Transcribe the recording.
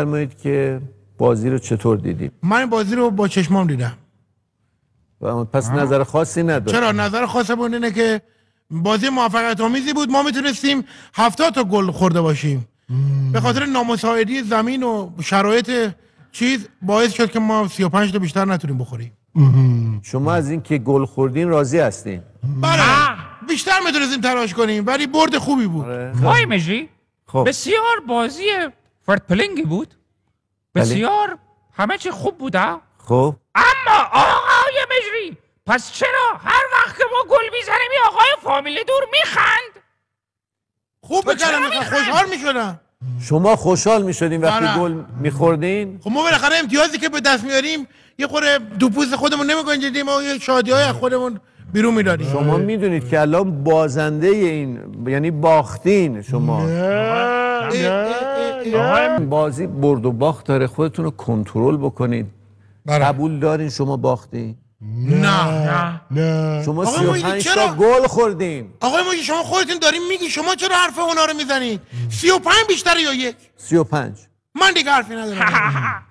فرمایید که بازی رو چطور دیدید؟ من این بازی رو با چشمام دیدم. پس نظر خاصی نداره؟ چرا نظر خاصمون اینه که بازی موفقیت آمیزی بود. ما میتونستیم 70 تا گل خورده باشیم. به خاطر نامساعدی زمین و شرایط چیز باعث شد که ما 35 تا بیشتر نتونیم بخوریم. شما از این که گل خوردین راضی هستین؟ بله بیشتر میتونستیم تلاش کنیم ولی برد خوبی بود. آقای مجری خب بسیار بازی فرد پلنگی بود، بسیار همه چی خوب بوده. خب اما آقای مجری پس چرا هر وقت که ما گل میزنیم این آقای فامیل دور میخند؟ خوب بکنم خوشحال میشدم. شما خوشحال میشدین وقتی نه. گل میخوردین؟ خب ما بالاخره امتیازی که به دست میاریم یه خورده دو پوست خودمون نمیگنجیدیم و یه شادی‌های از خودمون بیرون میدادیم. شما میدونید که الان بازنده این یعنی باختین شما. بازی برد و باخت داره، خودتون رو کنترل بکنید. قبول دارین شما باختین؟ نه شما آقای محیطی 35 چرا؟ تا گل خوردین. آقای محیطی شما خودتون دارین میگی، شما چرا حرف اونا رو میزنید؟ 35 بیشتر یا یک؟ 35 من دیگه حرفی ندارم.